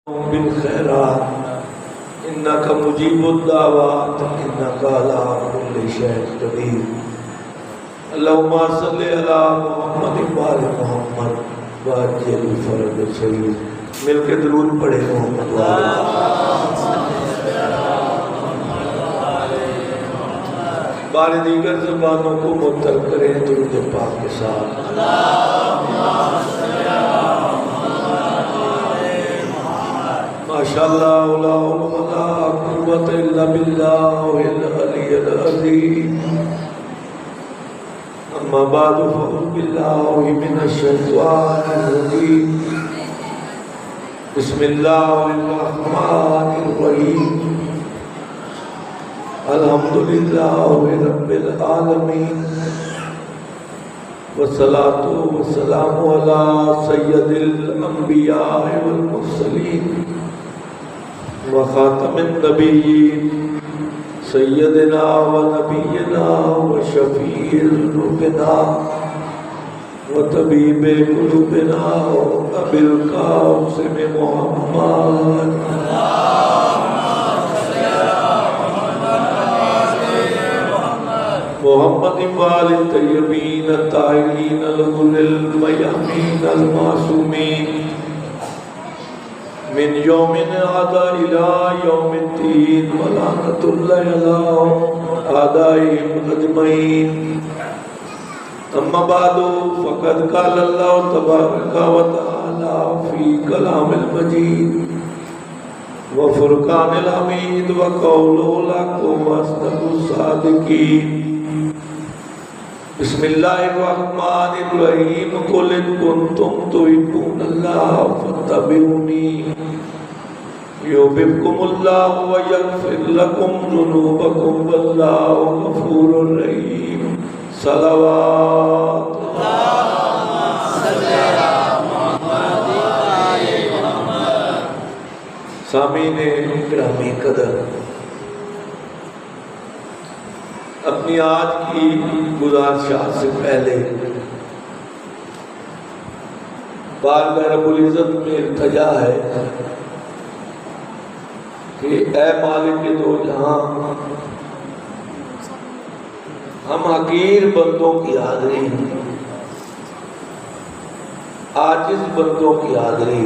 بالخيرات إنك مجيب الدعوات إنك على كل شيء قدير اللهم صل على محمد وآل محمد وعجل فرج الشهيد مل کے درود پڑھے محمد بار دیگر زبانوں کو معطل کریں درود پاک کے ساتھ ماشاءاللہ لا حول ولا قوة الا باللہ العلی العظیم اما بعد فاعوذ باللہ من الشیطان الرجیم بسم اللہ الرحمن الرحیم الحمدللہ رب العالمین والصلاة والسلام علی سید الانبیاء والمرسلین وخاتم النبیین سیدنا و نبینا و شفیع ذنوبنا و طبیب قلوبنا و ابی القاسم محمد محمد وآل الطیبین الطاہرین الغر الميامین المعصومین من یوم عدا الى یوم الدین ولعنت اللہ علی اعدائهم اجمعین اما بعد فقد قال اللہ تبارک و تعالی فی کلام المجید وفرقان الحمید وقوله لکم اصدق الصادقین بسم اللہ الرحمن الرحیم قل ان کنتم تحبون اللہ فاتبعونی یحببکم اللہ ویغفر لکم ذنوبکم واللہ غفور رحیم صلوات سامعین گرامی قدر اپنی آج کی گزارشات سے پہلے بارگاہ رب العزت میں التجا ہے کہ اے مالک دو جہاں ہم حقیر بندوں کی حاضری عاجز بندوں کی حاضری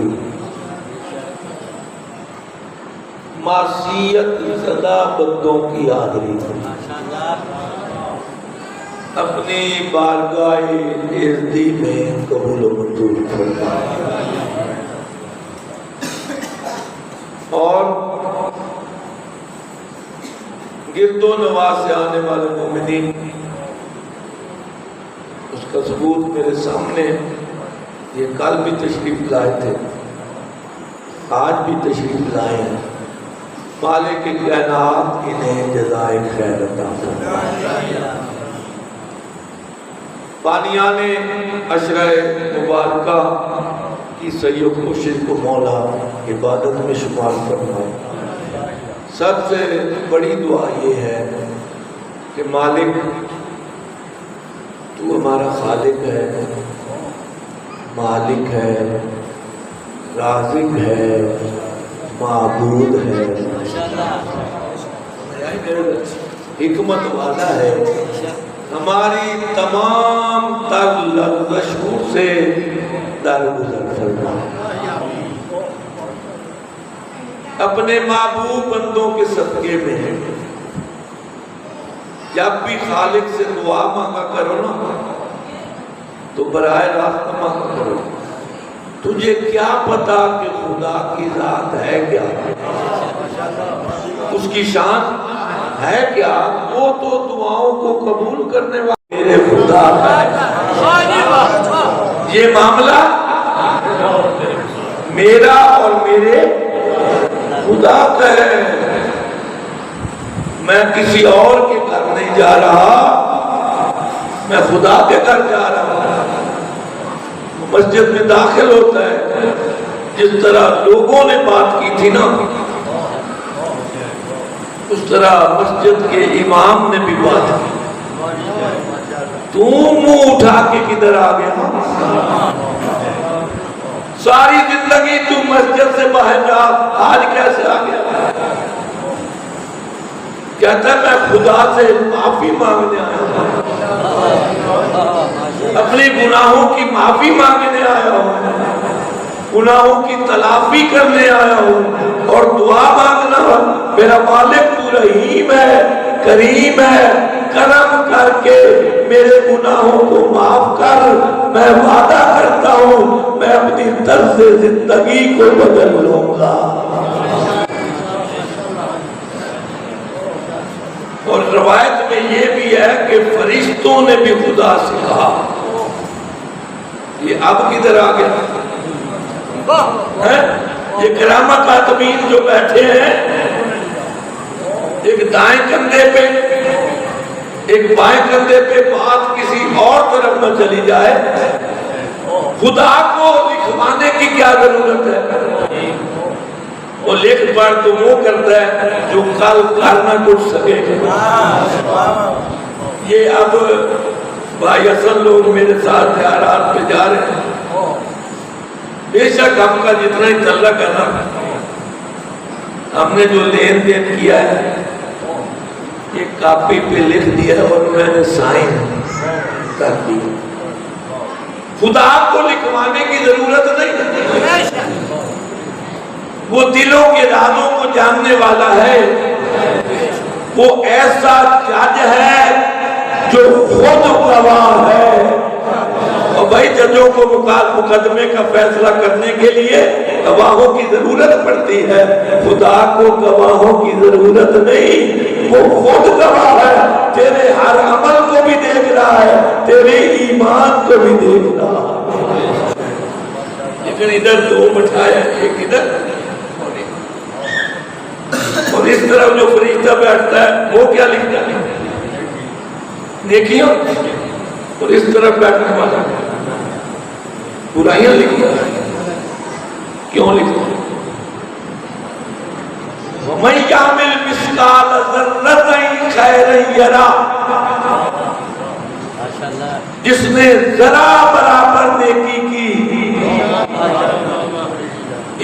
معصیت زدہ بندوں کی حاضری اپنی بارگاہ عزتی میں قبول و منظور فرمائے اور گرد و نواز سے آنے والے مومنین اس کا ثبوت میرے سامنے یہ کل بھی تشریف لائے تھے آج بھی تشریف لائے ہیں مالک کائنات انہیں جزائے خیر عطا فرمائے بانیان عشرہ مبارکہ کی سعی و کوشش کو مولا عبادت میں شمار فرمائے سب سے بڑی دعا یہ ہے کہ مالک تو ہمارا خالق ہے مالک ہے رازق ہے معبود ہے حکمت والا ہے ہماری تمام تر لغزشوں سے درگزر فرما اپنے محبوب بندوں کے صدقے میں ہے جب بھی خالق سے دعا مانگا کرو نا تو براہ راست مانگا کرو تجھے کیا پتا کہ خدا کی ذات ہے کیا اس کی شان ہے کیا وہ تو دعاؤں کو قبول کرنے والے میرے خدا ہے یہ معاملہ میرا اور میرے خدا کا ہے میں کسی اور کے گھر نہیں جا رہا میں خدا کے گھر جا رہا ہوں مسجد میں داخل ہوتا ہے جس طرح لوگوں نے بات کی تھی نا اس طرح مسجد کے امام نے بھی بات کی تو منہ اٹھا کے کدھر آ گیا ساری زندگی تم مسجد سے باہر جا، آج کیسے آ گیا؟ کہتا ہے میں خدا سے معافی مانگنے آیا ہوں، اپنے گناہوں کی معافی مانگنے آیا ہوں، گناہوں کی تلافی کرنے آیا ہوں اور دعا مانگنا۔ میرا مالک تو رحیم ہے، کریم ہے، کرم کر کے میرے گناہوں کو معاف کر۔ میں وعدہ کرتا ہوں میں اپنی طرز زندگی کو بدل لوں گا۔ اور روایت میں یہ بھی ہے کہ فرشتوں نے بھی خدا سے کہا۔ یہ اب کدھر آ گیا؟ یہ کرامہ کاتبین جو بیٹھے ہیں، ایک دائیں کندھے پہ ایک بائیں کندھے پہ، بات کسی اور طرف نہ چلی جائے۔ خدا کو لکھوانے کی کیا ضرورت ہے؟ وہ لکھ پڑھ تو وہ کرتا ہے جو کل کر نہ کچھ سکے۔ یہ اب بھائی اصل لوگ میرے ساتھ زیارات پہ جا رہے ہیں، بے شک ہم کا جتنا ہی تعلق ہے نا، ہم نے جو لین دین کیا ہے یہ کاپی پہ لکھ دیا اور میں نے سائن کر دی۔ خدا کو لکھوانے کی ضرورت نہیں، وہ دلوں کے رازوں کو جاننے والا ہے، وہ ایسا جج ہے جو خود گواہ ہے۔ اور بھائی ججوں کو مقدمے کا فیصلہ کرنے کے لیے گواہوں کی ضرورت پڑتی ہے، خدا کو گواہوں کی ضرورت نہیں، وہ خود گواہ ہے، تیرے ہر عمل کو بھی دیکھ رہا ہے، تیرے ایمان کو بھی دیکھ رہا ہے۔ لیکن ادھر دو بٹھایا، ایک ادھر اور اس طرف جو فرشتہ بیٹھتا ہے وہ کیا لکھتا ہے؟ نیکیوں، اور اس طرف بیٹھنے والا برائیاں لکھتا ہے۔ کیوں لکھتا ہے؟ وَمَن يَعْمَلْ مِثْقَالَ ذَرَّةٍ خَيْرًا يَرَهُ، جس نے ذرا برابر نیکی کی،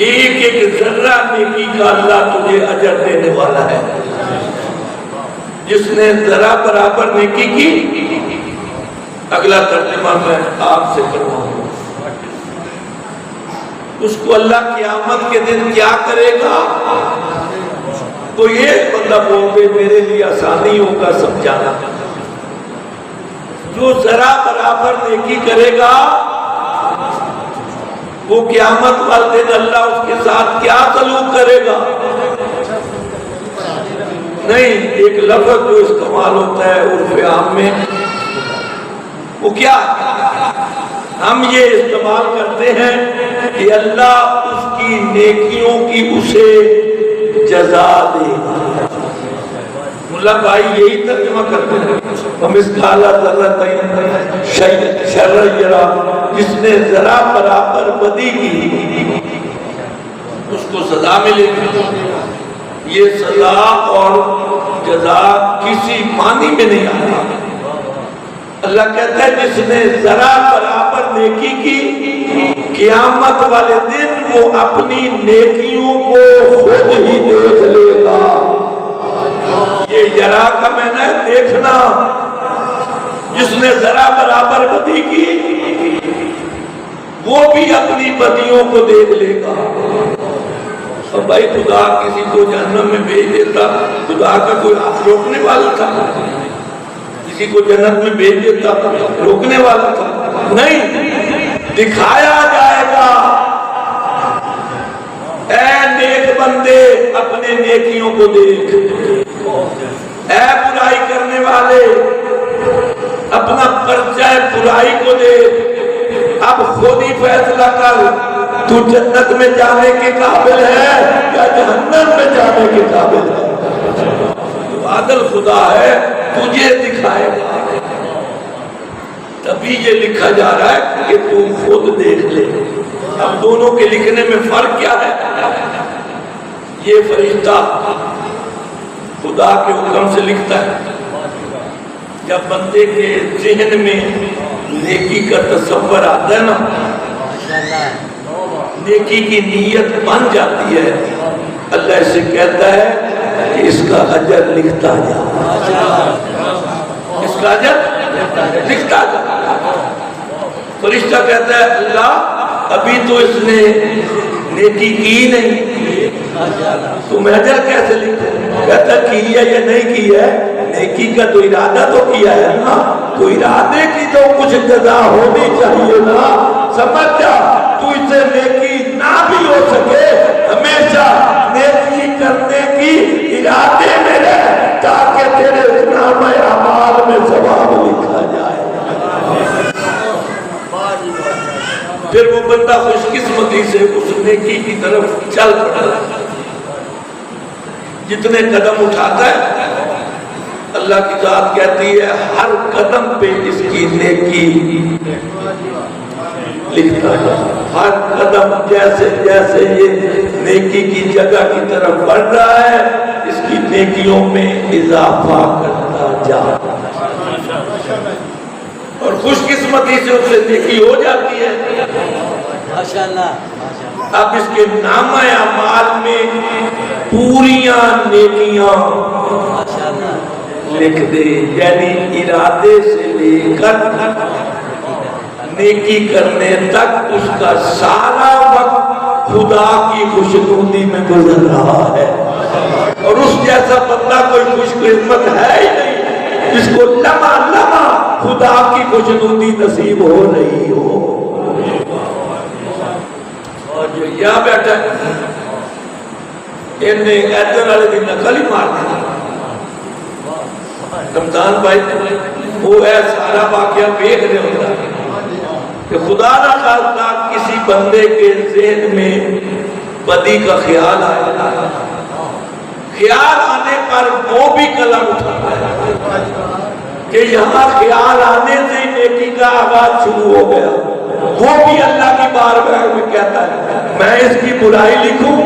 ایک ایک ذرہ نیکی کا اللہ تجھے اجر دینے والا ہے۔ جس نے ذرا برابر نیکی کی، اگلا ترجمہ میں آپ سے کرواؤں گا، اس کو اللہ قیامت کے دن کیا کرے گا؟ تو یہ بندہ بولتے میرے لیے آسانی ہوگا سمجھانا، جو ذرا برابر نیکی کرے گا وہ قیامت والے دن اللہ اس کے ساتھ کیا سلوک کرے گا؟ نہیں، ایک لفظ جو استعمال ہوتا ہے عرف عام میں، وہ کیا؟ ہم یہ استعمال کرتے ہیں کہ اللہ اس کی نیکیوں کی اسے جزا دے گا۔ ملا بھائی یہی ترجمہ کرتے ہیں، وَمِثْقَالَ ذَرَّةٍ شَرًّا يَرَهُ، جس نے ذرا برابر بدی کی اس کو سزا ملے گی۔ یہ سزا اور جزا کسی معنی میں نہیں آتا۔ اللہ کہتا ہے جس نے ذرا برابر نیکی کی، قیامت والے دن وہ اپنی نیکیوں کو خود ہی دیکھ لے گا۔ یہ ذرا کا معنی ہے دیکھنا۔ جس نے ذرا برابر بدی کی وہ بھی اپنی بدیوں کو دیکھ لے گا۔ اور بھائی خدا کسی کو جہنم میں بھیج دیتا، خدا کا کوئی ہاتھ روکنے والا تھا؟ کسی کو جنت میں بھیج دیتا روکنے والا تھا؟ نہیں، دکھایا جائے گا اے نیک بندے اپنے نیکیوں کو دیکھ، اے برائی کرنے والے اپنا پرچہ برائی کو دیکھ، اب خود ہی فیصلہ کر تو جنت میں جانے کے قابل ہے یا جہنم میں جانے کے قابل ہے۔ عادل خدا ہے، تجھے دکھائے گا۔ تبھی یہ لکھا جا رہا ہے کہ تو خود دیکھ لے۔ اب دونوں کے لکھنے میں فرق کیا ہے؟ یہ فرشتہ خدا کے حکم سے لکھتا ہے، جب بندے کے ذہن میں نیکی کا تصور آتا ہے نا، نیکی کی نیت بن جاتی ہے، اللہ اس سے کہتا ہے کہ اس کا اجر لکھتا جا، اس کا اجر لکھتا جا۔ فرشتہ کہتا ہے اللہ ابھی تو اس نے نیکی کی نہیں، تم اجر کیسے لکھتے؟ کہتا کی ہے یا نہیں کی ہے، نیکی کا تو ارادہ تو کیا ہے نا، تو ارادے کی تو کچھ جزا ہونی چاہیے نا، سمجھ جا تو اس سے نیکی نہ بھی ہو سکے، ہمیشہ نیکی کرنے کی ارادے میں رہ تاکہ تیرے نامہ اعمال میں ثواب لکھا جائے۔ پھر وہ بندہ خوش قسمتی سے اس نیکی کی طرف چل پڑا، جتنے قدم اٹھاتا ہے اللہ کی ذات کہتی ہے ہر قدم پہ اس کی نیکی لکھتا ہے، ہر قدم جیسے جیسے یہ نیکی کی جگہ کی طرف بڑھ رہا ہے اس کی نیکیوں میں اضافہ کرتا جا، اور خوش قسمتی سے اس سے نیکی ہو جاتی ہے۔ اب اس کے نامہ اعمال میں پوریاں نیکیاں لکھ دے، یعنی ارادے سے لے کر نیکی کرنے تک اس کا سارا وقت خدا کی خوشنودی میں گزر رہا ہے، اور اس جیسا بندہ کوئی خوش قسمت ہے ہی نہیں جس کو لمحہ لمحہ خدا کی خوشنودی نصیب ہو رہی ہو۔ اور جو یہاں بیٹھا ہے انہیں ایدر والے دن نقل ہی مار دیا، رمضان بھائی وہ ہے سارا واقعہ دیکھ رہے ہوتا ہے کہ خدا نہ خاصہ کسی بندے کے ذہن میں بدی کا خیال آئے، خیال آنے پر وہ بھی قلم اٹھاتا ہے کہ یہاں خیال آنے سے نیکی کا آغاز شروع ہو گیا، وہ بھی اللہ کی بارگاہ میں کہتا ہے میں اس کی برائی لکھوں،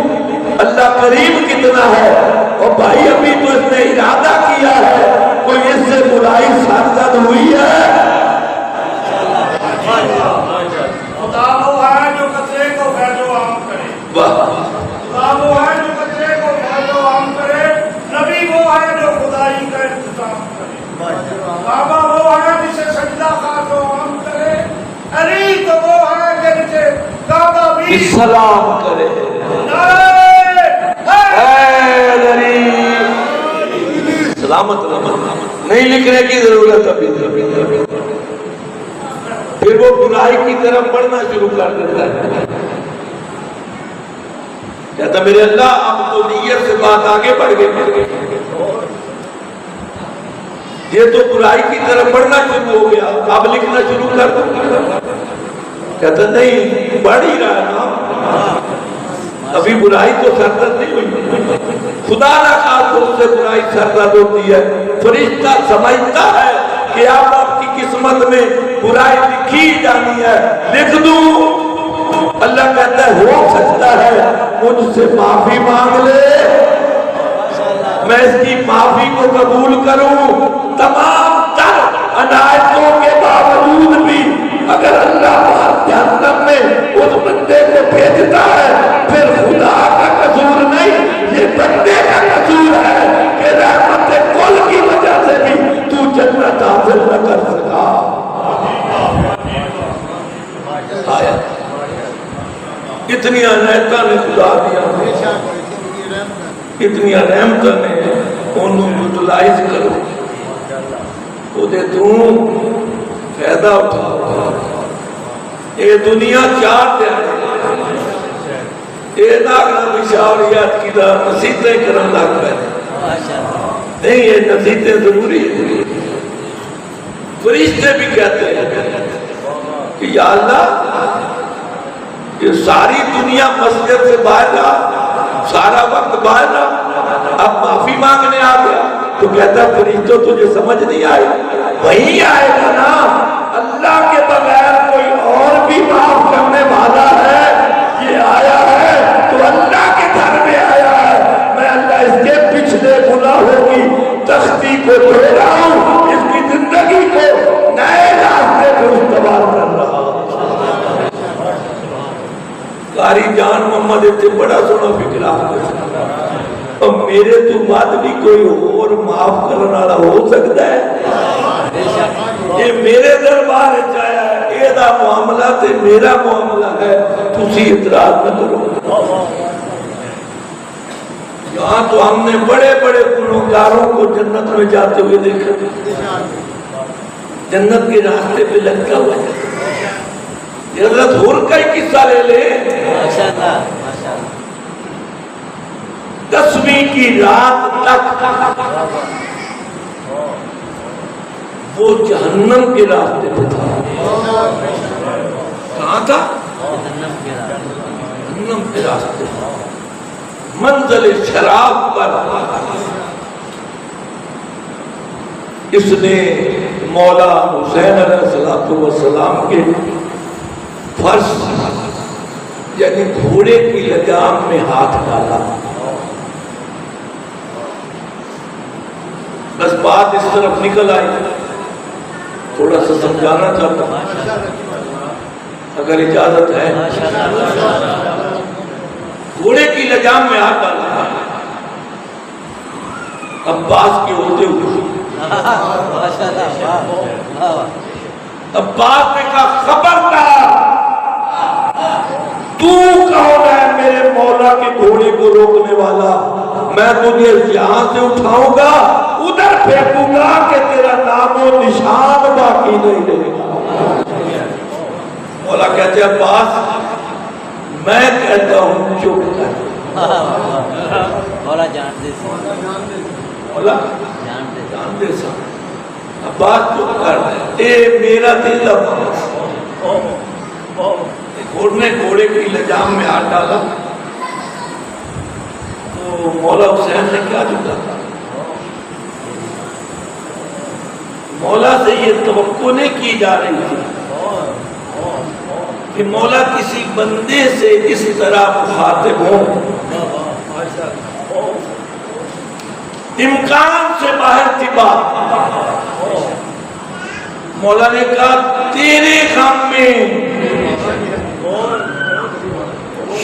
اللہ کریم کتنا ہے، اور بھائی ابھی تو اس نے ارادہ کیا ہے، کوئی اس سے برائی سرزد ہوئی ہے؟ خدا وہ ہے جو کچرے کو فیض و عام کرے، خدا وہ ہے جو کچرے کو فیض و عام کرے، نبی وہ ہے جو خدائی کا انتظام کرے، بابا وہ ہے جسے سجدہ خاص و عام کرے، علی تو وہ ہے کہ جسے کعبہ بھی سلام کرے۔ سلامت نہیں لکھنے کی ضرورت ابھی، پھر وہ برائی کی طرف بڑھنا شروع کر دیتا ہے، کہتا میرے اللہ اب تو نیت سے بات آگے بڑھ گئی، یہ تو برائی کی طرف بڑھنا شروع ہو گیا، اب لکھنا شروع کر دو، کہتا نہیں بڑھ ہی رہا نا، ابھی برائی تو سرزد نہیں ہوئی، خدا نہ خاص اس سے برائی سرزد ہوتی ہے، فرشتہ سمجھتا ہے کہ اب آپ کی قسمت میں برائی لکھی جانی ہے، لکھ دوں، اللہ کہتا ہے ہو سکتا ہے مجھ سے معافی مانگ لے، میں اس کی معافی کو قبول کروں، تمام تر عنایتوں کے باوجود بھی اگر اللہ جہنم میں اس بندے کو بھیجتا ہے پھر خدا کا قصور نہیں، یہ بندے کا قصور ہے کہ رحمت کل کی وجہ سے بھی تو جنت حاصل نہ کر سکا۔ آیا کتنی عنایتاں نے خدا دیا، کتنی رحمتاں نے انہوں یوٹیلائز کرو، وہ دے توں فائدہ اٹھاؤ، یہ دنیا چار دیانے یہ ناکنا مشاوریات کی دا نصیحتیں کرن لگ پہ نہیں، یہ نصیحتیں ضروری ہے۔ فرشتے بھی کہتے ہیں کہ یا اللہ یہ ساری دنیا مسجد سے باہر رہا، سارا وقت باہر رہا، اب معافی مانگنے آ گیا، تو کہتا ہے فرشتوں تجھے سمجھ نہیں آئی، وہی آئے گا نا، اللہ کے بغیر کوئی اور بھی معاف کرنے والا ہے، یہ آیا ہے تو اللہ کے گھر میں آیا ہے، میں اللہ اس کے پچھلے گناہوں کی تختی کو دھو رہا ہوں، اس کی زندگی کو نئے راستے پر استوار کر رہا ہوں۔ قاری محمد اتنے بڑا سونا فکر آپ اور میرے تو بعد بھی کوئی اور معاف کرنے والا ہو سکتا ہے؟ یہ میرے دربار چاہیا ہے، یہ دا معاملہ تے میرا معاملہ ہے، تسی اعتراض نہ کرو۔ یہاں تو ہم نے بڑے بڑے گنہگاروں کو جنت میں جاتے ہوئے دیکھا، جنت کے راستے پہ لگتا ہوا ہے۔ حضرت حور کا ہی قصہ لے لے، 10ویں کی رات تک وہ جہنم کے راستے پہ تھا۔ کہاں تھا؟ جہنم کے راستے پہ، منزل شراب پر۔ اس نے مولا حسین علیہ السلام کے فرش یعنی گھوڑے کی لجام میں ہاتھ ڈالا۔ بس بات اس طرف نکل آئی، تھوڑا سا سمجھانا چاہتا ہوں اگر اجازت ہے۔ گھوڑے کی لجام میں ہاتھ ڈالا، عباس کے ہوتے ہوئے عباس نے کہا خبردار، تو کون ہے میرے مولا کے گھوڑے کو روکنے والا؟ میں تجھے یہاں سے اٹھاؤں گا ادھر پھینکوں گا کہ تیرا نام و نشان باقی نہیں رہے گا۔ مولا کہتے ہیں عباس میں کہتا ہوں چپ کر۔ مولا جانتے سے، مولا جانتے سے عباس چپ کر، اے میرا دل عباس۔ گھوڑے کی لجام میں ہاتھ ڈالا تو مولا حسین نے کیا جھکا تھا؟ مولا سے یہ توقع نہیں کی جا رہی تھی کہ مولا کسی بندے سے اس طرح مخاطب ہوں، امکان سے باہر تھی بات۔ مولا نے کہا تیرے غم میں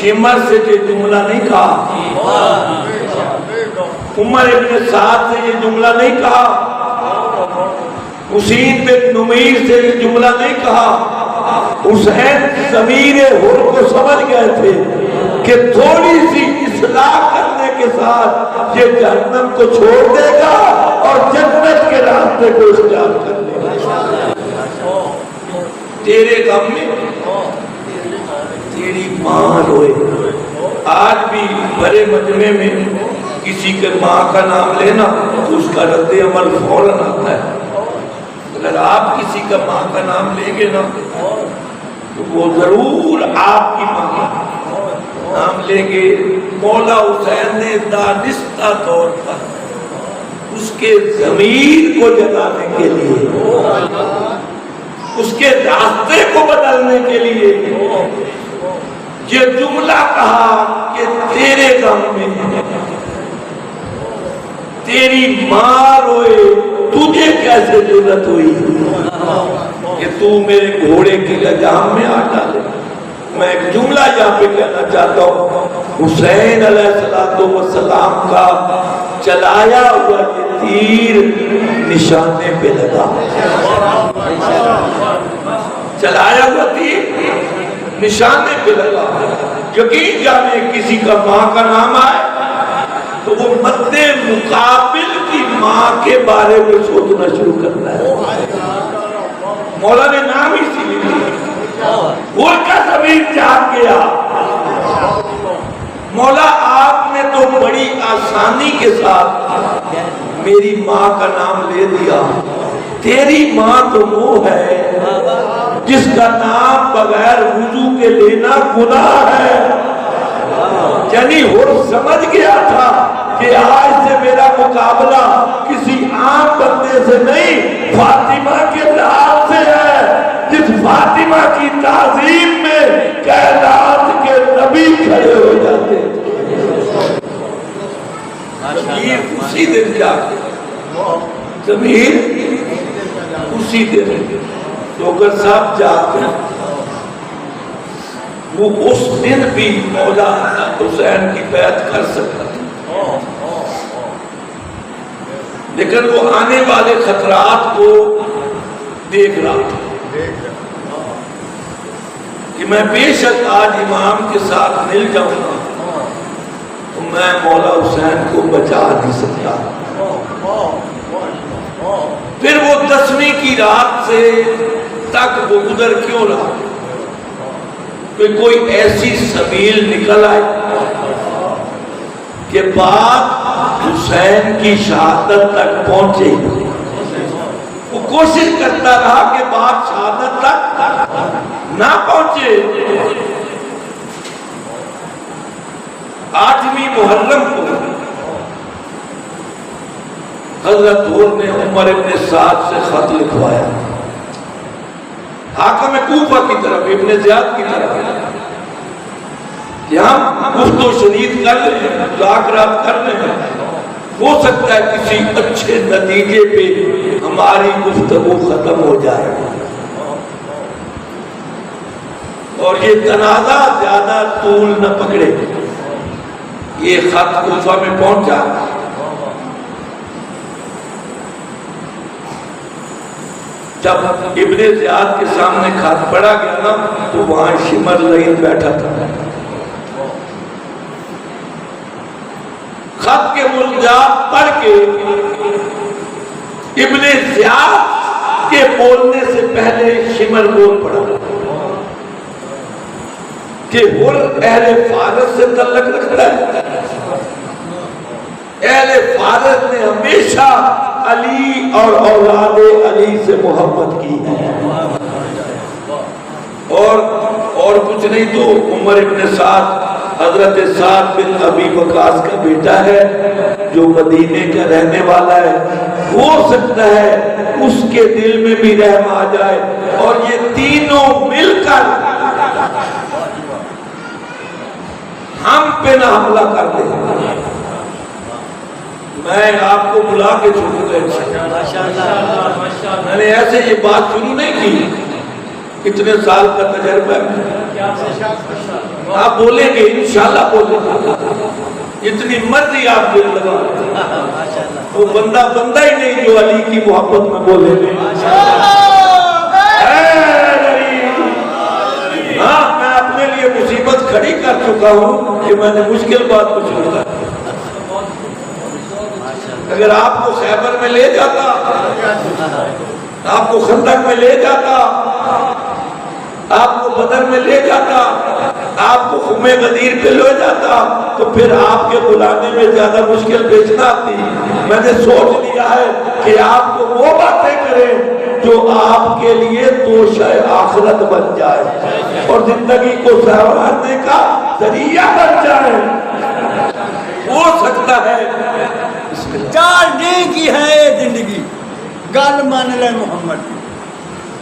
شمر سے یہ جملہ نہیں کہا، عمر ابن سعد سے یہ جملہ نہیں کہا، حسین بن نمیر سے یہ جملہ نہیں کہا۔ حسین ضمیر حر کو سمجھ گئے تھے کہ تھوڑی سی اصلاح کرنے کے ساتھ یہ جہنم کو چھوڑ دے گا اور جنت کے راستے کو اختیار کر لے گا۔ تیرے غم میں تیری ماں روئے۔ آج بھی بڑے مجمع میں کسی کے ماں کا نام لینا اس کا رد عمل فوراً آتا ہے۔ اگر آپ کسی کا ماں کا نام لیں گے نا تو وہ ضرور آپ کی ماں کا نام لیں گے۔ مولا حسین نے دانستہ طور پر اس کے ضمیر کو جگانے کے لیے، اس کے راستے کو بدلنے کے لیے یہ جملہ کہا کہ تیرے غم میں تیری ماں روئے، تجھے کیسے ضرورت ہوئی کہ تو میرے گھوڑے کی لجام میں آ ڈالے؟ میں ایک جملہ یہاں پہ کہنا چاہتا ہوں، حسین علیہ السلام کا چلایا ہوا یہ تیر نشانے پہ لگا، چلایا ہوا تیر نشانے پہ لگا۔ یقین جانے کسی کا ماں کا نام آئے تو وہ مد مقابل کی ماں کے بارے میں سوچنا شروع کرتا ہے۔ مولا نے نام ہی اسی لیے لیا، وہ کا ضمیر جاگ گیا۔ مولا آپ نے تو بڑی آسانی کے ساتھ میری ماں کا نام لے دیا، تیری ماں تو وہ ہے جس کا نام بغیر وضو کے لینا گناہ ہے۔ یعنی حر سمجھ گیا تھا کہ آج سے میرا مقابلہ کسی عام بندے سے نہیں، فاطمہ کے لال سے ہے، جس فاطمہ کی تعظیم میں کائنات کے نبی کھڑے ہو جاتے تھے۔ ضمیر اسی دن جاگے، ضمیر اسی دن۔ تو اگر صاحب جاگتے ہیں وہ اس دن بھی مولا حسین کی بیعت کر سکتا تھا، لیکن وہ آنے والے خطرات کو دیکھ رہا تھا کہ میں بے شک آج امام کے ساتھ مل جاؤں گا تو میں مولا حسین کو بچا نہیں سکتا۔ پھر وہ 10ویں کی رات سے تک وہ ادھر کیوں رہا کہ کوئی ایسی سبیل نکل آئے کہ بات حسین کی شہادت تک پہنچے۔ وہ کوشش کرتا رہا کہ بات شہادت تک نہ پہنچے۔ 8ویں محرم کو حضرت حر نے عمر ابن سعد سے خط لکھوایا، حاکم کوفہ کی طرف، ابن زیاد کی طرف، کہ ہم گفت و شنید کر لیں، مذاکرات کر لیں، ہو سکتا ہے کسی اچھے نتیجے پہ ہماری گفتگو ختم ہو جائے اور یہ تنازع زیادہ طول نہ پکڑے۔ یہ خط کوفہ میں پہنچا، جب ابن زیاد کے سامنے خط پڑھا گیا نا تو وہاں شمر لعین بیٹھا تھا۔ خط کے ملجات پڑھ کے ابن زیاد کے بولنے سے پہلے شمر بول پڑا کہ حر اہل فارس سے تعلق رکھتا ہے، اہل فارس نے ہمیشہ علی اور اولاد علی سے محبت کی ہے، اور کچھ نہیں تو عمر ابن سعد حضرت سعد بن ابی وقاص کا بیٹا ہے جو مدینے کا رہنے والا ہے، ہو سکتا ہے اس کے دل میں بھی رحم آ جائے اور یہ تینوں مل کر ہم پہ نہ حملہ کر دیں۔ میں آپ کو بلا کے چھوڑوں گا انشاءاللہ۔ میں نے ایسے یہ بات شروع نہیں کی، اتنے سال کا تجربہ ہے، آپ بولیں گے انشاءاللہ بولیں گے، اتنی مرضی آپ دل لگا، وہ بندہ ہی نہیں جو علی کی محبت میں بولے گے۔ ہاں میں اپنے لیے مصیبت کھڑی کر چکا ہوں کہ میں نے مشکل بات کو چھوڑا۔ اگر آپ کو خیبر میں لے جاتا، آپ کو خندق میں لے جاتا، آپ کو بدر میں لے جاتا، آپ کو خم غدیر پہ لے جاتا تو پھر آپ کے بلانے میں زیادہ مشکل پیش نہ آتی۔ میں نے سوچ لیا ہے کہ آپ کو وہ باتیں کریں جو آپ کے لیے توشہ آخرت بن جائے اور زندگی کو سنوارنے کا ذریعہ بن جائے۔ ہو سکتا ہے چار ڈے کی ہے زندگی، گل مان لے محمد دی،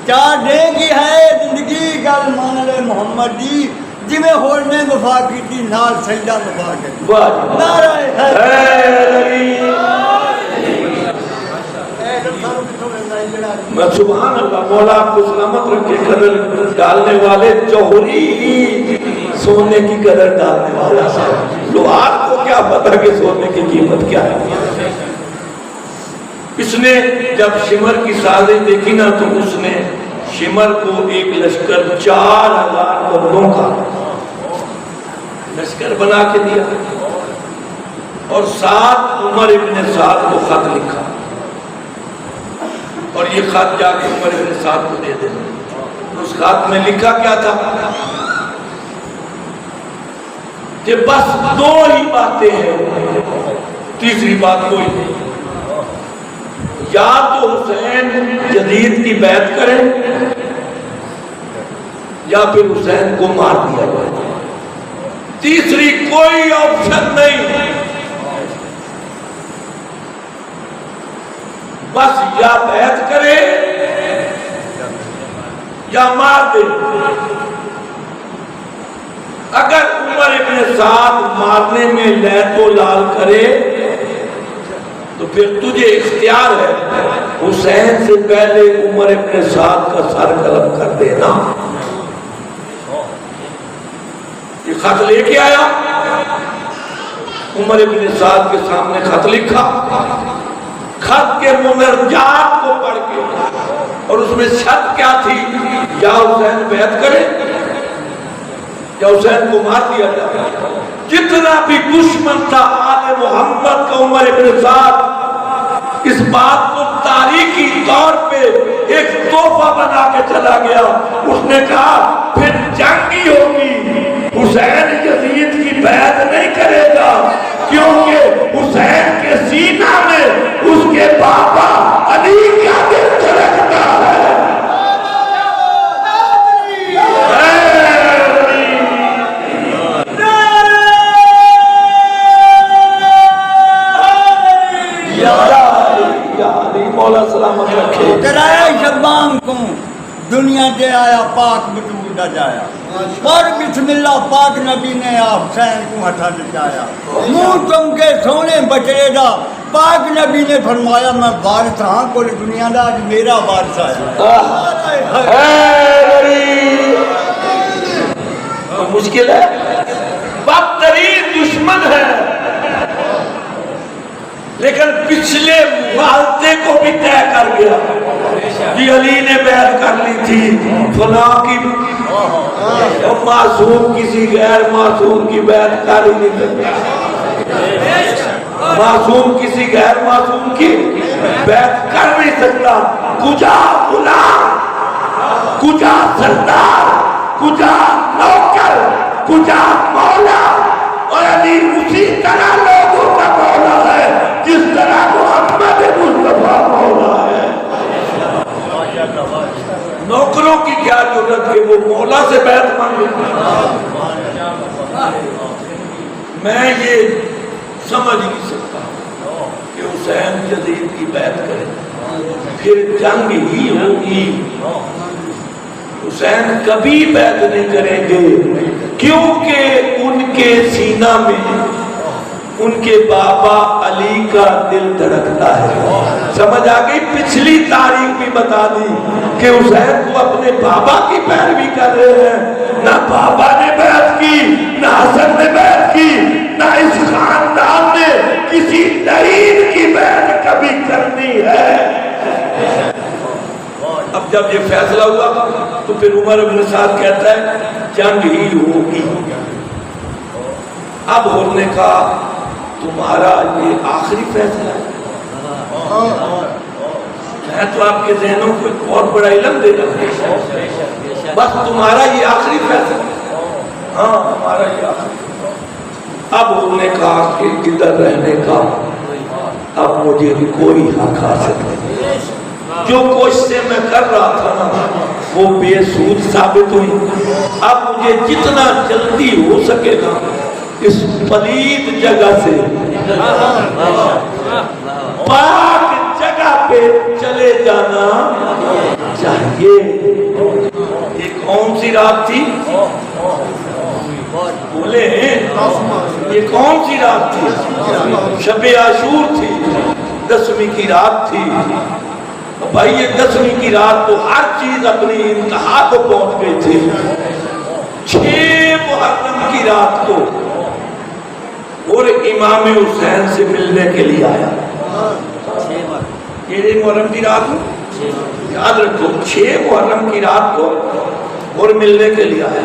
چار ڈے کی ہے زندگی، گل مان لے محمد دی، جی میں ہور نے وفا کی تھی نال سجدہ وفا کی نعرہ میں سبحان اللہ، مولا آپ کو سلامت رکھے، قدر ڈالنے والے جوہری سونے کی قدر ڈالنے والا لوہار کو کیا پتا کہ سونے کی قیمت کیا ہے۔ اس نے جب شمر کی سازش دیکھی نا تو اس نے شمر کو ایک لشکر 4000 بندوں کا لشکر بنا کے دیا اور ساتھ عمر ابن سعد کو خط لکھا اور یہ خط جا کے عمر ابن سعد کو دے دینا۔ اس خط میں لکھا کیا تھا کہ بس 2 ہی باتیں ہیں، تیسری بات کوئی نہیں، یا تو حسین یزید کی بیعت کریں یا پھر حسین کو مار دیا جائے، تیسری کوئی آپشن نہیں، بس یا بیعت کرے یا مار دے۔ اگر عمر ابن سعد مارنے میں لیت و لال کرے تو پھر تجھے اختیار ہے حسین سے پہلے عمر ابن سعد کا سر قلم کر دینا۔ یہ خط لے کے آیا، عمر بن سعد کے سامنے خط لکھا، خط کے مندرجات کو پڑھ کے، اور اس میں شرط کیا تھی؟ یا حسین بیعت کرے یا حسین کو مار دیا جائے۔ جتنا بھی دشمن تھا آل محمد کا عمر بن سعد اس بات کو تاریخی طور پہ ایک تحفہ بنا کے چلا گیا۔ اس نے کہا پھر جنگ ہی ہوگی، حسین یزید کی بیعت نہیں کرے گا، کیونکہ حسین کے سینہ میں اس کے بابا علی کا دل دھڑکتا ہے۔ مولا سلامت رکھے۔ کرایا شبان کو دنیا دے آیا پاک بطور دا جایا، پر بسم اللہ پاک نبی نے آپ حسین کو ہٹا دچایا، منہ تم کے سونے بچڑے دا پاک نبی نے فرمایا میں وارث ہاں، کوئی دنیا دا آج میرا وارث آیا۔ مشکل ہے، بدترین دشمن ہے، لیکن پچھلے معاہدے کو بھی طے کر گیا کہ علی نے بیعت کر لی تھی فلاں کی، معصوم کسی غیر معصوم کی بیعت کر ہی نہیں سکتا، معصوم کسی غیر معصوم کی بیعت کر نہیں سکتا۔ کجا غلام، کجا سردار، کجا نوکر، کجا مولا، اور علی اسی طرح لوگوں کا مولا ہے جس طرح محمد مصطفیٰ مولا ہے۔ نوکروں کی کیا ضرورت کہ وہ مولا سے بیعت مانگے؟ میں یہ سمجھ نہیں سکتا کہ حسین یزید کی بیعت کرے پھر جنگ ہی ہوگی۔ حسین کبھی بیعت نہیں کریں گے، کیونکہ ان کے سینہ میں ان کے بابا علی کا دل دھڑکتا ہے۔ سمجھ آ گئی؟ پچھلی تاریخ بھی بتا دی کہ حسین تو اپنے بابا کی پیروی کر رہے ہیں، نہ بابا نے بیعت کی، نہ حسن نے بیعت کی، نہ اس خاندان نے کسی لعین کی بیعت کبھی کرنی ہے۔ اب جب یہ فیصلہ ہوا تو پھر عمر بن سعد کہتا ہے جنگ ہی ہوگی۔ اب انہوں نے کہا تمہارا یہ آخری فیصلہ ہے؟ میں تو آپ کے ذہنوں کو ایک بہت بڑا علم دے رہا ہوں، بس تمہارا یہ آخری فیصلہ ہے؟ ہاں ہمارا یہ آخری فیصلہ۔ اب انہوں نے کہا کہ ادھر رہنے کا اب مجھے کوئی حق حاصل نہیں، جو کوششیں میں کر رہا تھا نا وہ بے سود ثابت ہوئی۔ اب مجھے جتنا جلدی ہو سکے گا اس پلید جگہ سے پاک جگہ پہ چلے جانا چاہیے۔ یہ کون سی رات تھی؟ بولے یہ کون سی رات تھی؟ شب عاشور تھی، 10ویں کی رات تھی۔ بھائی یہ 10ویں کی رات تو ہر چیز اپنی انتہا کو پہنچ گئی تھی۔ 6 محرم کی رات کو اور امام حسین سے ملنے کے لیے آیا۔ یہ محرم کی رات کو یاد رکھو، 6 محرم کی رات کو اور ملنے کے لیے آیا۔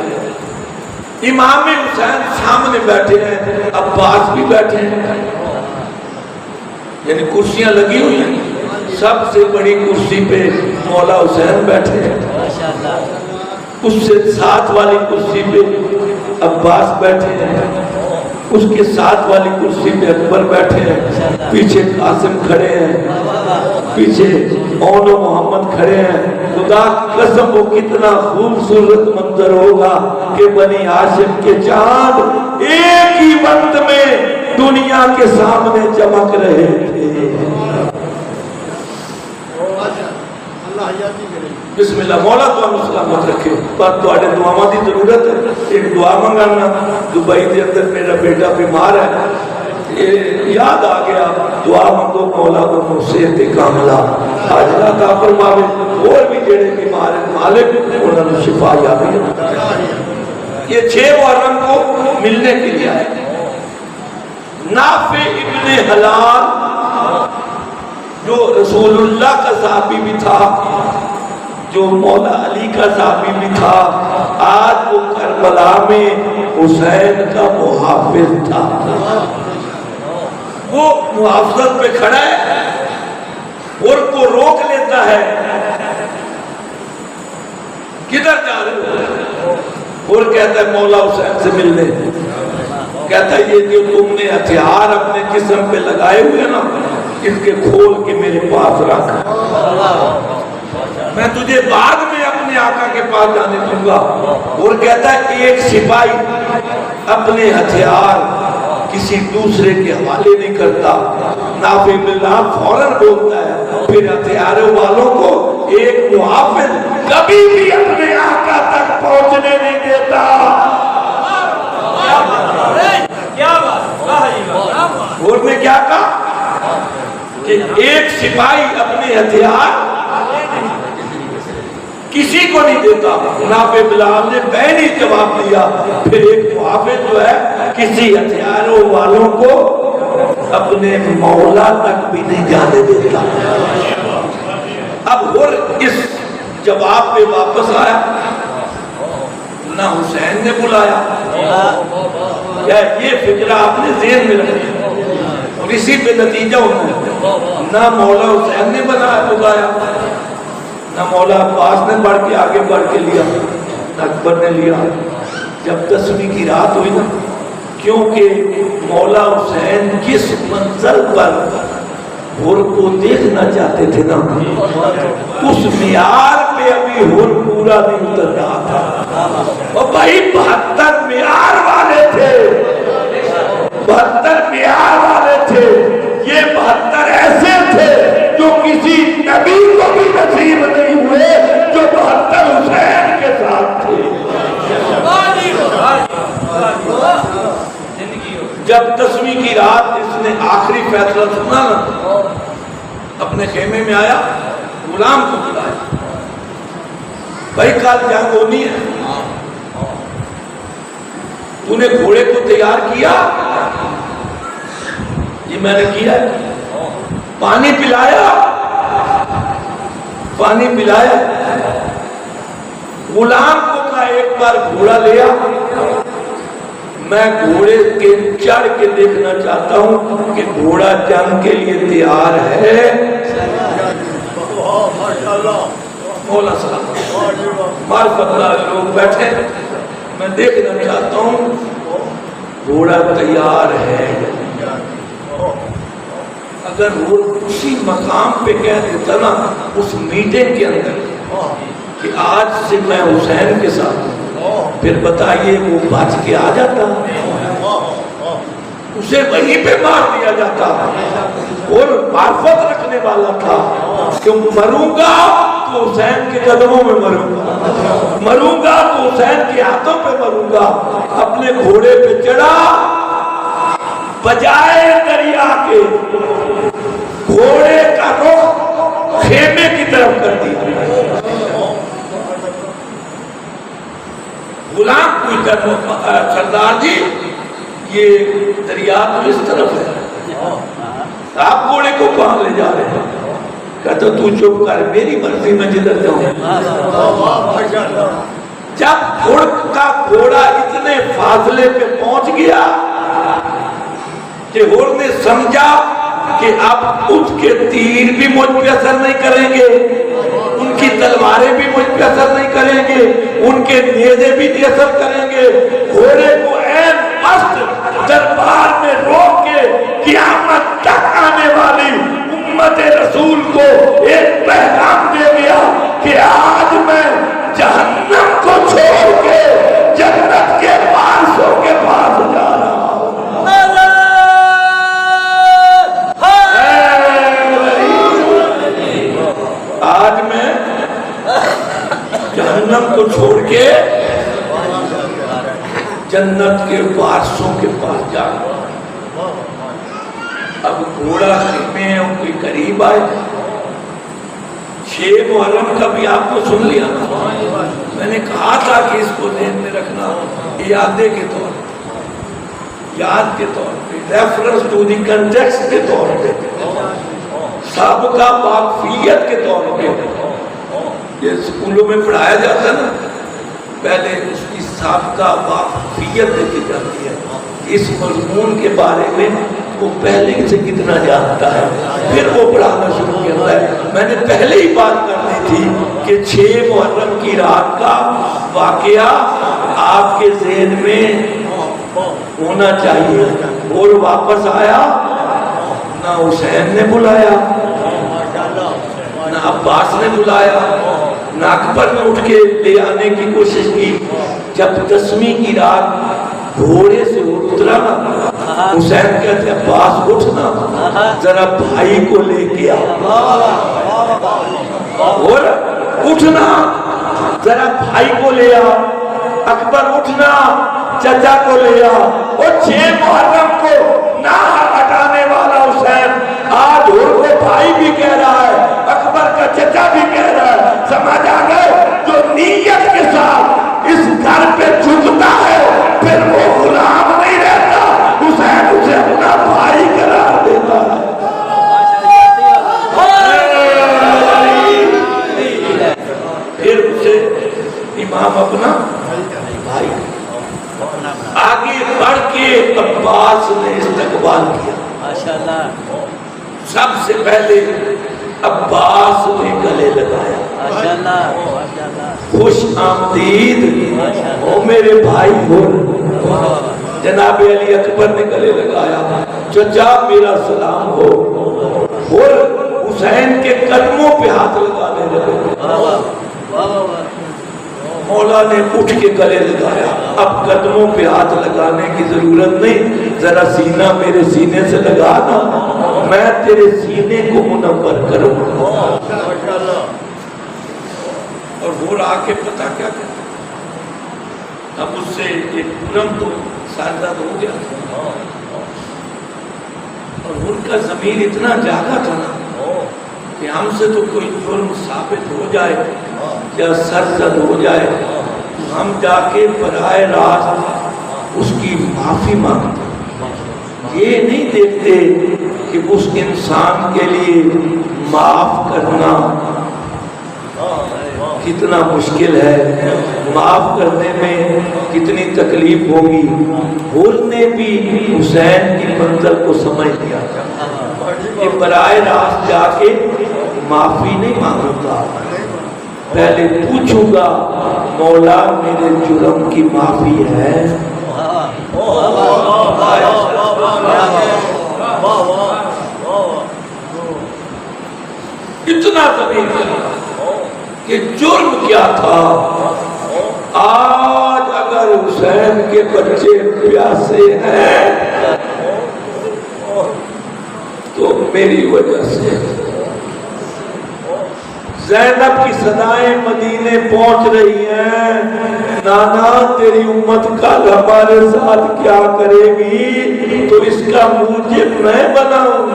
امام حسین سامنے بیٹھے ہیں، عباس بھی بیٹھے ہیں، یعنی کرسیاں لگی ہوئی ہیں، سب سے بڑی کرسی پہ مولا حسین بیٹھے ہیں، اس سے ساتھ والی کرسی پہ عباس بیٹھے ہیں، اس کے ساتھ والی کرسی پہ اکبر بیٹھے ہیں، پیچھے قاسم کھڑے ہیں، پیچھے اون و محمد کھڑے ہیں۔ خدا کی قسم وہ کتنا خوبصورت منظر ہوگا کہ بنی ہاشم کے چاند ایک ہی وقت میں دنیا کے سامنے چمک رہے تھے۔ بسم اللہ۔ مولا تو ہم سلامت رکھے، پر تواڈے دعاواں دی ضرورت ہے۔ ایک دعا منگانا، دبئی دے اندر میرا بیٹا بیمار ہے، یاد آ گیا، دعا منگو مولا کو صحت کاملہ عاجلہ عطا فرماوے، اور بھی جڑے بیمار ہیں مالک انہاں نوں شفا یابی۔ یہ 6 محرم کو ملنے کے لیے آئے تھے۔ نافع ابن حلال جو رسول اللہ کا صحابی بھی تھا، جو مولا علی کا صحابی بھی تھا، آج وہ کربلا میں حسین کا محافظ تھا۔ وہ محافظت پہ کھڑا ہے اور کو روک لیتا ہے، کدھر جا رہے ہو؟ اور کہتا ہے مولا حسین سے ملنے۔ کہتا ہے یہ جو تم نے ہتھیار اپنے جسم پہ لگائے ہوئے نا، اس کے کھول کے میرے پاس رکھ، میں تجھے بعد میں اپنے آقا کے پاس جانے دوں گا۔ اور کہتا ہے ایک سپاہی اپنے ہتھیار کسی دوسرے کے حوالے نہیں کرتا۔ نافع بن حلال فوراً بولتا ہے، پھر ہتھیاروں والوں کو ایک محافظ کبھی بھی اپنے آقا تک پہنچنے نہیں دیتا۔ اور نے کیا کہا کہ ایک سپاہی اپنے ہتھیار کسی کو نہیں دیتا۔ نافع بن حلال نے پہلے جواب دیا، پھر ایک محافظ جو ہے کسی ہتھیاروں والوں کو اپنے مولا تک بھی نہیں جانے دیتا۔ اب اور اس جواب پہ واپس آیا، نہ حسین نے بلایا، یہ فکرہ آپ نے ذہن میں رکھا اور اسی پہ نتیجہ ہونا ہے۔ نہ مولا حسین نے بلایا، نہ مولا عباس نے بڑھ کے آگے بڑھ کے لیا، نہ اکبر نے لیا۔ جب 10ویں کی رات ہوئی نا، کیونکہ مولا حسین جس منزل پر ہور کو دیکھنا چاہتے تھے نا، اس معیار پہ ابھی ہور پورا نہیں اتر رہا تھا۔ اور بھائی 72 معیار والے تھے، 72 معیار والے تھے۔ یہ 72 ایسے تھے جو کسی نبی کو بھی نصیب نہیں ہوئے، جو 72 حسین کے ساتھ تھے۔ جب 10ویں کی رات اس نے آخری فیصلہ سنا نا، اپنے خیمے میں آیا، غلام کو بلایا، بھائی کل جنگ ہونی ہے، تو نے گھوڑے کو تیار کیا؟ یہ میں نے کیا۔ پانی پلایا؟ پانی پلایا۔ غلام کو کہا ایک بار گھوڑا لیا، میں گھوڑے کے چڑھ کے دیکھنا چاہتا ہوں کہ گھوڑا جنگ کے لیے تیار ہے۔ مولا صاحب معرفت لوگ بیٹھے، میں دیکھنا چاہتا ہوں گھوڑا تیار ہے۔ اگر وہ اسی مقام پہ کہہ دیتا نا اس میٹنگ کے اندر کہ آج سے میں حسین کے ساتھ ہوں، پھر بتائیے وہ بچ کے آ جاتا، اسے وہیں پہ مار دیا جاتا۔ اور معرفت رکھنے والا تھا کہ مروں گا تو حسین کے قدموں میں مروں گا، مروں گا تو حسین کے ہاتھوں پہ مروں گا۔ اپنے گھوڑے پہ چڑھا، بجائے دریا کے گھوڑے کا رخ خیمے کی طرف کر دیا۔ غلام پوچھتا، سردار جی یہ دریا تو اس طرف ہے، آپ گھوڑے کو کہاں لے جا رہے ہیں؟ کہتا تو چپ کر، میری مرضی میں جدھر جاؤں۔ جب گھوڑا اتنے فاصلے پہ پہنچ گیا کہ ہور نے سمجھا کہ اب اس کے تیر بھی مجھ پہ اثر نہیں کریں گے، ان کی تلواریں بھی مجھ پہ اثر نہیں کریں گے، ان کے نیزے بھی نہیں اثر کریں گے، گھوڑے کو عین مست دربار میں روک کے قیامت تک آنے والی امت رسول کو ایک پیغام دے گیا کہ آج میں جہنم کو چھوڑ کے جنت کے وارثوں کے پاس جا رہا ہوں۔ آج میں جہنم کو چھوڑ کے جنت کے وارثوں کے پاس جا رہا ہوں۔ اب گھوڑا خیمے ان کے قریب آئے، 6 محرم کا بھی آپ کو سن لیا، میں نے کہا تھا کہ اس کو ذہن میں رکھنا، اعادے کے طور پہ، یاد کے طور پہ، ریفرنس ٹو دی کنٹیکسٹ کے طور پہ، سابقہ واقفیت کے طور پہ یہ اسکولوں میں پڑھایا جاتا ہے نا، پہلے اس کی سابقہ واقفیت دیکھی جاتی ہے، اس مضمون کے بارے میں وہ پہلے سے کتنا جانتا ہے، پھر وہ پڑھانا شروع کرتا ہے۔ میں نے پہلے ہی بات کر دی تھی کہ 6 محرم کی رات کا واقعہ آپ کے ذہن میں ہونا چاہیے۔ اور واپس آیا، نہ حسین نے بلایا، نہ عباس نے بلایا، نہ اکبر نے اٹھ کے لے آنے کی کوشش کی۔ جب 10ویں کی رات گھوڑے سے اترا نا، حسین کہتے ہیں عباس اٹھنا، ذرا بھائی کو لے کے آ، اور اٹھنا ذرا بھائی کو لے آ، اکبر اٹھنا چچا کو لے آ۔ اور 6 محرم کو نہ ہٹانے والا حسین آج ہر کو بھائی بھی کہہ رہا ہے، اکبر کا چچا بھی کہہ رہا ہے۔ سمجھ آ گئے؟ جو نیت کے ساتھ اس گھر پہ جھکتا ہے پھر وہ غلام نہیں رہتا، حسین اسے اپنا بھائی قرار دیتا ہے۔ پھر اسے امام اپنا بھائی۔ آگے بڑھ کے عباس نے استقبال کیا، ماشاءاللہ سب سے پہلے عباس نے گلے لگایا، ماشاءاللہ ماشاءاللہ خوش آمدید او میرے بھائی ہو۔ جناب علی اکبر نے گلے لگایا، چچا میرا سلام ہو، اور حسین کے قدموں پہ ہاتھ لگانے لگے۔ مولا نے اٹھ کے گلے لگایا، اب قدموں پہ ہاتھ لگانے کی ضرورت نہیں، ذرا سینہ میرے سینے سے لگا نا، میں تیرے سینے کو منور کروں۔ اور وہ آ کے پتا کیا کہتا، اب اس سے ایک ترنت تو سرزد ہو گیا، اور ان کا ضمیر اتنا جاگا تھا نا کہ ہم سے تو کوئی جرم ثابت ہو جائے یا سرزد ہو جائے تو ہم جا کے براہ راست اس کی معافی مانگتے، یہ نہیں دیکھتے کہ اس انسان کے لیے معاف کرنا کتنا مشکل ہے، معاف کرنے میں کتنی تکلیف ہوگی۔ حر نے بھی حسین کی منزل کو سمجھ لیا، یہ براہ راست جا کے معافی نہیں مانگوں گا، پہلے پوچھوں گا مولا میرے جرم کی معافی ہے۔ اتنا زمین کہ جرم کیا تھا۔ آج اگر حسین کے بچے پیاسے ہیں تو میری وجہ سے۔ زینب کی صدائیں مدینے پہنچ رہی ہیں، نانا تیری امت کل ہمارے ساتھ کیا کرے گی، تو اس کا موجب میں بناؤں۔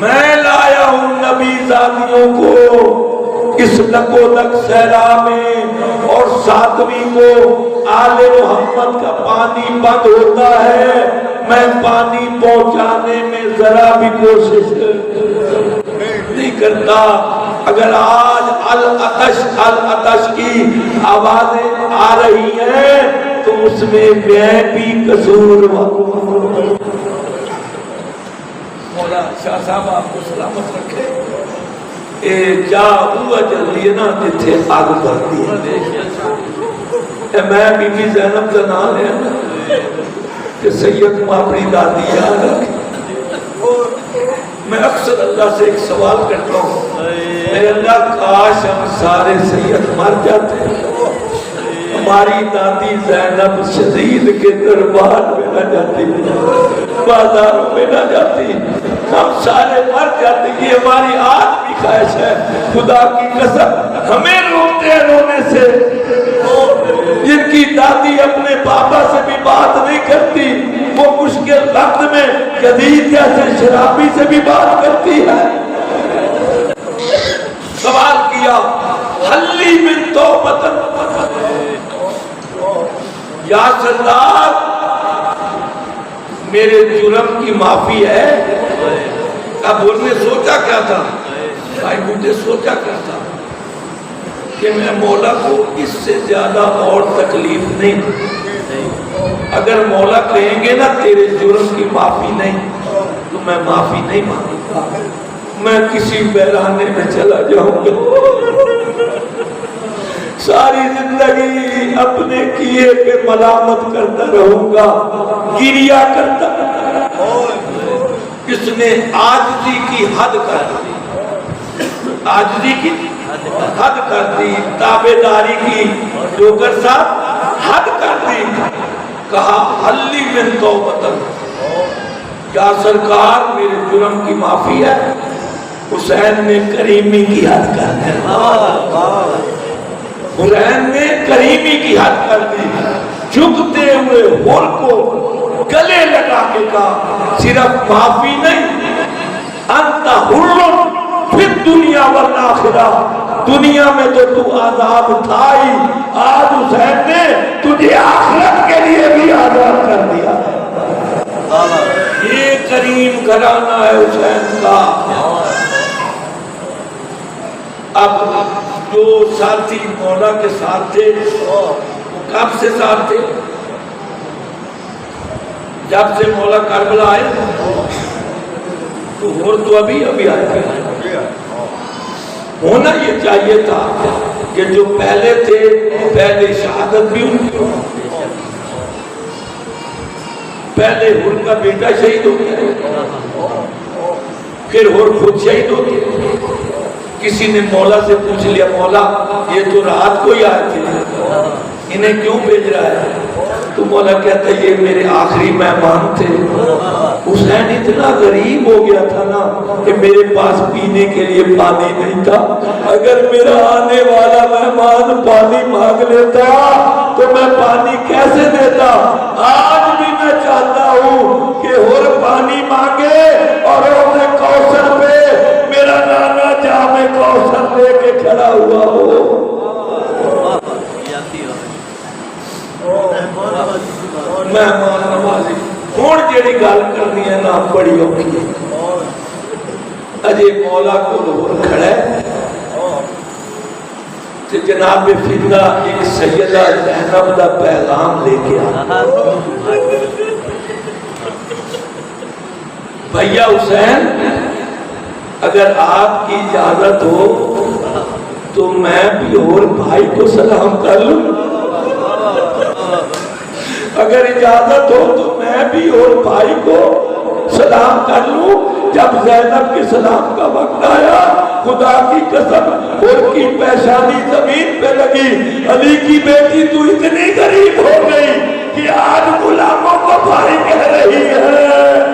میں لایا ہوں نبی زادیوں کو اس لکو لک صحرا میں، اور 7ویں کو آل محمد کا پانی بند ہوتا ہے، میں پانی پہنچانے میں ذرا بھی کوشش نہیں کرتا۔ اگر آج العطش کی آوازیں آ رہی ہیں تو اس میں میں بھی قصوروار۔ مولا شاہ صاحب آپ کو سلامت رکھے۔ اے جا ہوا جلدی نا جتھے آگ بھرتی ہے، میں بی بی زینب کا نام ہے کہ سید کو اپنی دادی یاد رکھے۔ میں اکثر اللہ سے ایک سوال کرتا ہوں، اے اللہ کاش ہم سارے سید مر جاتے، ہماری دادی زینب شدید کے دربار میں نہ جاتی، بازاروں میں نہ جاتی، ہم سارے مر جاتے۔ یہ ہماری آج بھی خواہش ہے، خدا کی قسم ہمیں روتے رونے سے۔ جن کی دادی اپنے پاپا سے بھی بات نہیں کرتی، وہ مشکل وقت میں جدید جیسے شرابی سے بھی بات کرتی ہے۔ سوال کیا حلی من توبت، یا سردار میرے جرم کی معافی ہے. اب انہوں نے سوچا کیا تھا؟ بھائی مجھے سوچا کیا تھا کہ میں مولا کو اس سے زیادہ اور تکلیف نہیں. اگر مولا کہیں گے نا تیرے جرم کی معافی نہیں تو میں معافی نہیں مانگوں گا. میں کسی ویرانے میں چلا جاؤں گا. ساری زندگی اپنے کیے پہ ملامت کرتا رہوں گا, گریا کرتا. اس نے عاجزی کی حد کر دی, عاجزی کی حد کر دی, تابعداری کی جوکر صاحب حد کر دی. کہا حلی من توبتن, کیا سرکار میرے جرم کی معافی ہے؟ حسین نے کریمی کی حد کر دی. حسین نے کریمی کی حد کر دی. جھکتے ہوئے ہور کو گلے لگا کے کہا صرف معافی نہیں, انت حر فی الدنیا والآخرہ, دنیا میں تو آزاد تھا ہی, آج حسین نے تجھے آخرت کے لیے بھی آزاد کر دیا. یہ کریم گھرانہ ہے حسین کا. اب جو ساتھی مولا کے ساتھ تھے وہ کب سے ساتھ تھے؟ جب سے مولا کربلا آئے تو اور تو ابھی آئے تھے. ہونا یہ چاہیے تھا کہ جو پہلے تھے پہلے شہادت بھی ان کی ہو. پہلے ان کا بیٹا شہید ہو گیا, پھر اور خود شہید ہو گیا. کسی نے مولا سے پوچھ لیا مولا یہ تو رات کو ہی آئے تھے, انہیں کیوں بھیج رہا ہے؟ تو مولا کہتا ہے یہ میرے آخری مہمان تھے. حسین اتنا غریب ہو گیا تھا نا کہ میرے پاس پینے کے لیے پانی نہیں تھا. اگر میرا آنے والا مہمان پانی مانگ لیتا تو میں پانی کیسے دیتا؟ آج بھی میں چاہتا ہوں کہ اور پانی مانگے اور اپنے کوثر پہ میرا نانا جام کوثر لے کے کھڑا ہوا ہو. مہمان نوازی ہون جیڑی گل کرنی ہے نا بڑی اوکھی ہے. اجے مولا کو کھڑا ہے کہ جناب فضا ایک سیدہ زینب دا پیغام لے کے آ. بھیا حسین اگر آپ کی اجازت ہو تو میں بھی اور بھائی کو سلام کر لوں. اگر اجازت ہو تو میں بھی اور بھائی کو سلام کر لوں. جب زینب کے سلام کا وقت آیا خدا کی قسم اور کی پیشانی زمین پہ لگی. علی کی بیٹی تو اتنی غریب ہو گئی کہ آج غلاموں کو بھائی کہہ رہی ہے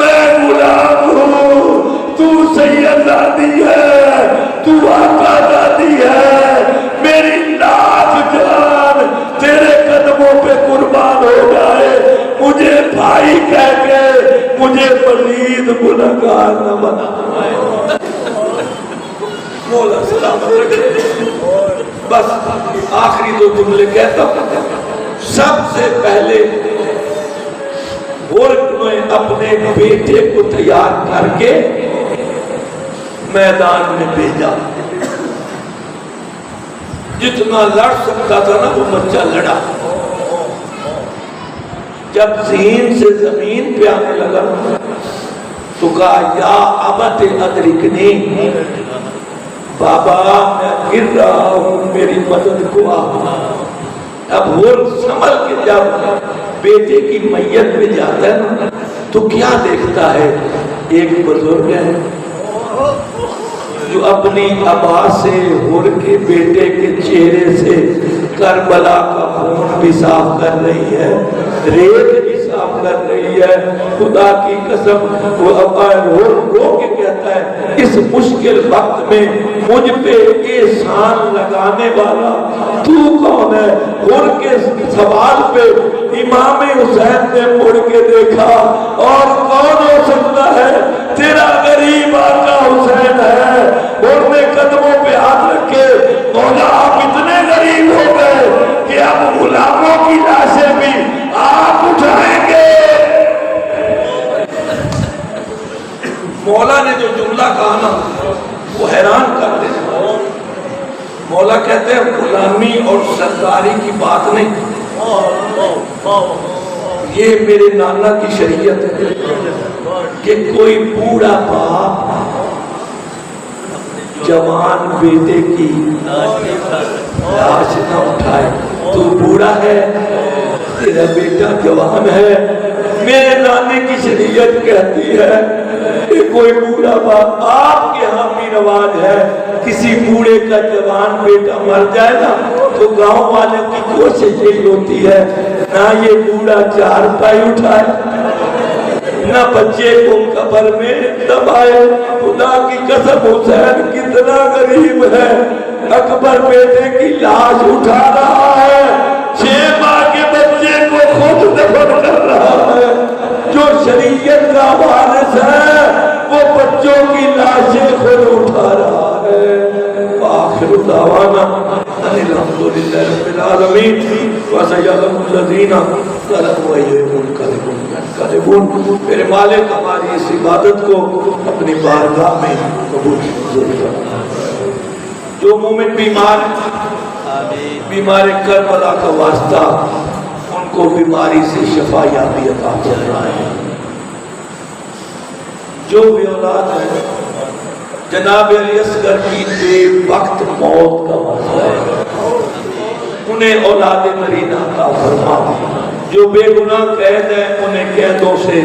میں غلام ہوں, تو سیدزادی ہے, تو آقا زادی ہے, میری لاکھ جان تیرے قدموں پہ قربان ہو جائے, مجھے بھائی کہہ کے مجھے مزید گنہگار نہ بنا. مولا سلامت رکھے. بس آخری دو جملے کہتا ہوں. سب سے پہلے میں اپنے بیٹے کو تیار کر کے میدان میں بھیجا. جتنا لڑ سکتا تھا نا وہ بچہ لڑا. جب ذہن سے زمین پہ آنے لگا تو کہا یا ابت ادرکنی, بابا میں گر رہا ہوں میری مدد کو آ. اب وہ سنبھل کے جب بیٹے کی میت میں جاتا ہے تو کیا دیکھتا ہے؟ ایک بزرگ ہے جو اپنی ابا سے ہور کے بیٹے کے چہرے سے کربلا کا خون بھی صاف کر رہی ہے, ریت بھی صاف کر رہی ہے. خدا کی قسم وہ ابا رو کے کہتا ہے اس مشکل وقت میں مجھ پہ احسان لگانے والا تو کون ہے؟ ہور کے سوال پہ امام حسین نے مڑ کے دیکھا اور کون ہو سکتا ہے؟ تیرا غریب آقا حسین ہے. اور میں قدموں پہ ہاتھ رکھے مولا آپ اتنے غریب ہو گئے کہ اب غلاموں کی لاشیں بھی مولا نے جو جملہ کہا نا وہ حیران کر دینا. مولا کہتے ہیں غلامی اور سرداری کی بات نہیں، یہ میرے نانا کی شریعت ہے کہ کوئی بوڑھا باپ جوان بیٹے کی لاش نہ اٹھائے. تو بوڑھا ہے، تیرا بیٹا جوان ہے، میرے نانے کی شریعت کہتی ہے کہ کوئی بوڑھا باپ، آپ کے ہاں بھی رواج ہے کسی بوڑھے کا جوان بیٹا مر جائے نا تو گاؤں والوں کی کوشش یہی ہوتی ہے نہ یہ بوڑھا چار پائی اٹھائے نہ بچے کو قبر میں دبائے. خدا کی قسم حسین کتنا غریب ہے، اکبر بیٹے کی لاش اٹھا رہا ہے، 6 ماہ کے بچے کو خود دفن کر رہا ہے. جو شریعت کا وارث ہے وہ بچوں کی لاشیں خود اٹھا رہا ہے. آخر دعوانا الحمدللہ رب العالمین وسيعلم الذین ظلموا أيهم ينقلبون. میرے مالک ہماری اس عبادت کو اپنی بارگاہ میں قبول فرما. جو مومن بیمار بیمار کربلا کا واسطہ ان کو بیماری سے شفا یابی عطا فرمائے. جو بھی اولاد ہے جناب علی اصغر کی بے وقت موت کا مسئلہ ہے انہیں اولاد مرینہ عطا فرما. جو بے گناہ قید ہیں انہیں قیدوں سے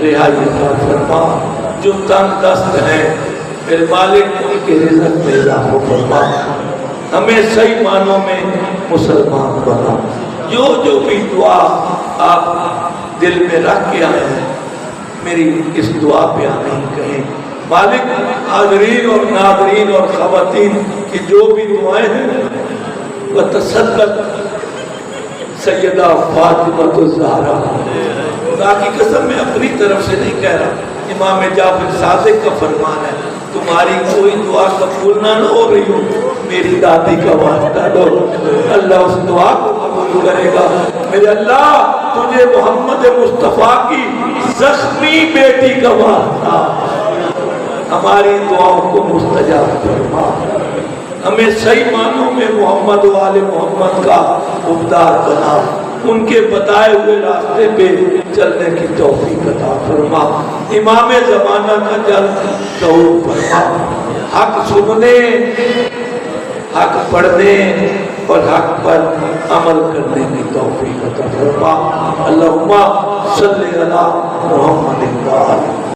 رہائی عطا فرما. جو تنگ دست ہیں میرے مالک ان کے رزق میں اضافہ فرما. ہمیں صحیح معنوں میں مسلمان بنا. جو بھی دعا آپ دل میں رکھ کے آئے ہیں میری اس دعا پہ آمین کہیں. مالک حاضرین اور ناظرین اور خواتین کی جو بھی دعائیں ہیں وتصدق سیدہ فاطمہ الزہرا. خدا کی قسم میں اپنی طرف سے نہیں کہہ رہا، امام جعفر صادق کا فرمان ہے تمہاری کوئی دعا قبول نہ ہو رہی ہو میری دادی کا واسطہ دو، اللہ اس دعا کو قبول کرے گا. میرے اللہ تجھے محمد مصطفیٰ کی زخمی بیٹی کا واسطہ ہماری دعاؤں کو مستجاب فرما. ہمیں صحیح معنوں میں محمد و آل محمد کا عبدار بنا. ان کے بتائے ہوئے راستے پہ چلنے کی توفیق عطا فرما. امام زمانہ کا جلد ظہور فرما. حق سننے، حق پڑھنے اور حق پر عمل کرنے کی توفیق عطا فرما. اللہم صلی علی محمد